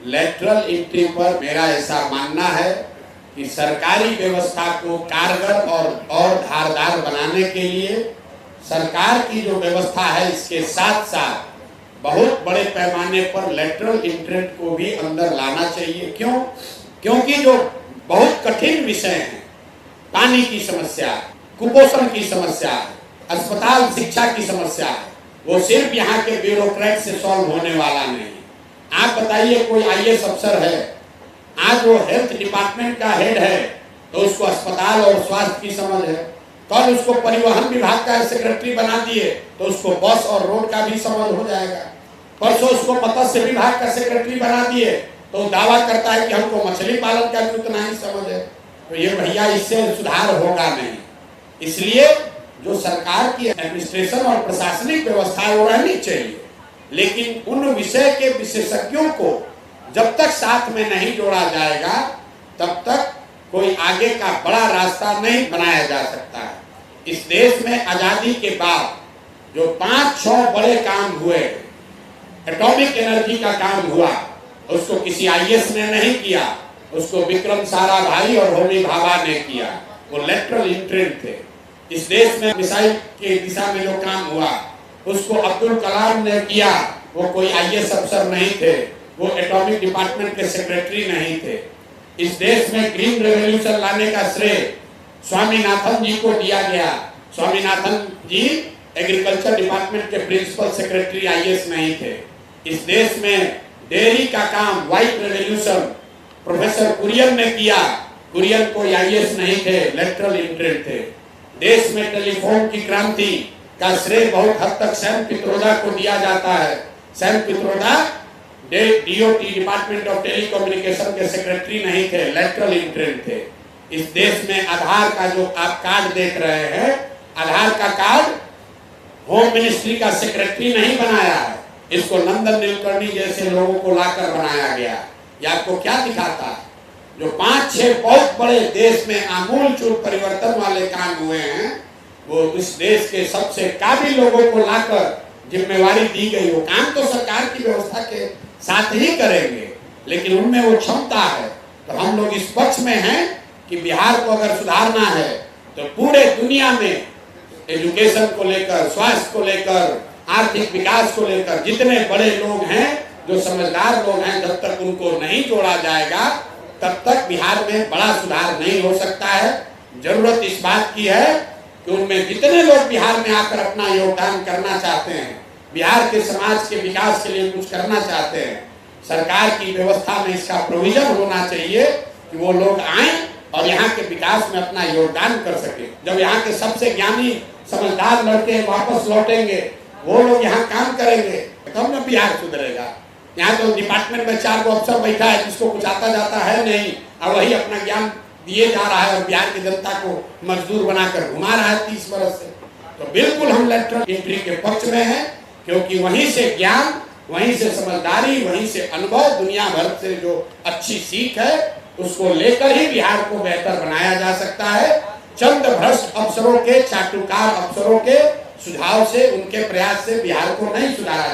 Lateral entry पर मेरा ऐसा मानना है कि सरकारी व्यवस्था को कारगर और धारदार बनाने के लिए सरकार की जो व्यवस्था है इसके साथ साथ बहुत बड़े पैमाने पर लेटरल एंट्री को भी अंदर लाना चाहिए। क्यों? क्योंकि जो बहुत कठिन विषय हैं, पानी की समस्या, कुपोषण की समस्या, अस्पताल शिक्षा की समस्या, वो सिर्फ यहाँ के ब्यूरोक्रेट से सॉल्व होने वाला नहीं। आप बताइए, कोई आईएएस अफसर है, आज वो हेल्थ डिपार्टमेंट का हेड है तो उसको अस्पताल और स्वास्थ्य की समझ है, कल उसको परिवहन विभाग का सेक्रेटरी बना दिए तो उसको बस और रोड का भी समझ हो जाएगा, परसों उसको मत्स्य विभाग का सेक्रेटरी बना दिए तो दावा करता है कि हमको मछली पालन का भी उतना ही समझ है। तो ये भैया, इससे सुधार होगा नहीं। इसलिए जो सरकार की एडमिनिस्ट्रेशन और प्रशासनिक व्यवस्था है वो रहनी चाहिए, लेकिन उन विषय के विशेषज्ञों को जब तक साथ में नहीं जोड़ा जाएगा तब तक कोई आगे का बड़ा रास्ता नहीं बनाया जा सकता है। इस देश में आजादी के बाद जो 5-6 बड़े काम हुए, एटॉमिक एनर्जी का काम हुआ, उसको किसी आईएएस ने नहीं किया, उसको विक्रम साराभाई और होमी भाभा ने किया। वो लेटरल एंट्री थे। इस देश में मिसाइल के दिशा में जो काम हुआ उसको अब्दुल कलाम ने किया। वो कोई आईएएस अफसर नहीं थे, वो एटॉमिक डिपार्टमेंट के सेक्रेटरी नहीं थे। इस देश में ग्रीन रेवोल्यूशन लाने का श्रेय स्वामीनाथन जी को दिया गया। स्वामीनाथन जी एग्रीकल्चर डिपार्टमेंट के प्रिंसिपल सेक्रेटरी आईएएस नहीं थे। इस देश में डेयरी का काम, व्हाइट रेवोल्यूशन, प्रोफेसर कुरियन ने किया। कुरियन कोई आईएएस नहीं थे, लेटरल एंट्री थे। देश में टेलीफोन की क्रांति का श्रेय बहुत हद तक सैम पित्रोदा को दिया जाता है। Sam Pitroda DOT, department of telecommunication के सेक्रेटरी नहीं थे, लेटरल एंट्री थे। इस देश में आधार का जो आप कार्ड देख रहे हैं, आधार का कार्ड होम मिनिस्ट्री का सेक्रेटरी नहीं बनाया है, इसको नंदन नीलकर्णी जैसे लोगों को लाकर बनाया गया। ये आपको क्या दिखाता है? जो 5-6 बहुत बड़े देश में आमूलचूल परिवर्तन वाले काम हुए हैं, वो इस देश के सबसे काबिल लोगों को लाकर जिम्मेवारी दी गई। वो काम तो सरकार की व्यवस्था के साथ ही करेंगे, लेकिन उनमें वो क्षमता है। तो हम लोग इस पक्ष में हैं कि बिहार को अगर सुधारना है तो पूरे दुनिया में एजुकेशन को लेकर, स्वास्थ्य को लेकर, आर्थिक विकास को लेकर जितने बड़े लोग हैं, जो समझदार लोग हैं, जब तक उनको नहीं जोड़ा जाएगा तब तक बिहार में बड़ा सुधार नहीं हो सकता है। जरूरत इस बात की है कि उनमें जितने लोग बिहार में आकर अपना योगदान करना चाहते हैं, बिहार के समाज के विकास के लिए कुछ करना चाहते हैं, सरकार की व्यवस्था में इसका प्रोविजन होना चाहिए कि वो लोग आए और यहाँ के विकास में अपना योगदान कर सके। जब यहाँ के सबसे ज्ञानी समझदार लड़के वापस लौटेंगे, वो लोग यहाँ काम करेंगे, तब न बिहार सुधरेगा। यहाँ तो डिपार्टमेंट में 4 अफसर बैठा है जिसको कुछ आता जाता है नहीं, और वही अपना ज्ञान दिए जा रहा है और बिहार की जनता को मजदूर बनाकर घुमा रहा है 30 वर्ष से। तो बिल्कुल हम लेटरल एंट्री के पक्ष में हैं, क्योंकि वहीं से ज्ञान, वहीं से समझदारी, वहीं से अनुभव, दुनिया भर से जो अच्छी सीख है उसको लेकर ही बिहार को बेहतर बनाया जा सकता है। चंद भ्रष्ट अफसरों के, चाटुकार अफसरों के सुझाव से, उनके प्रयास से बिहार को नहीं सुधारा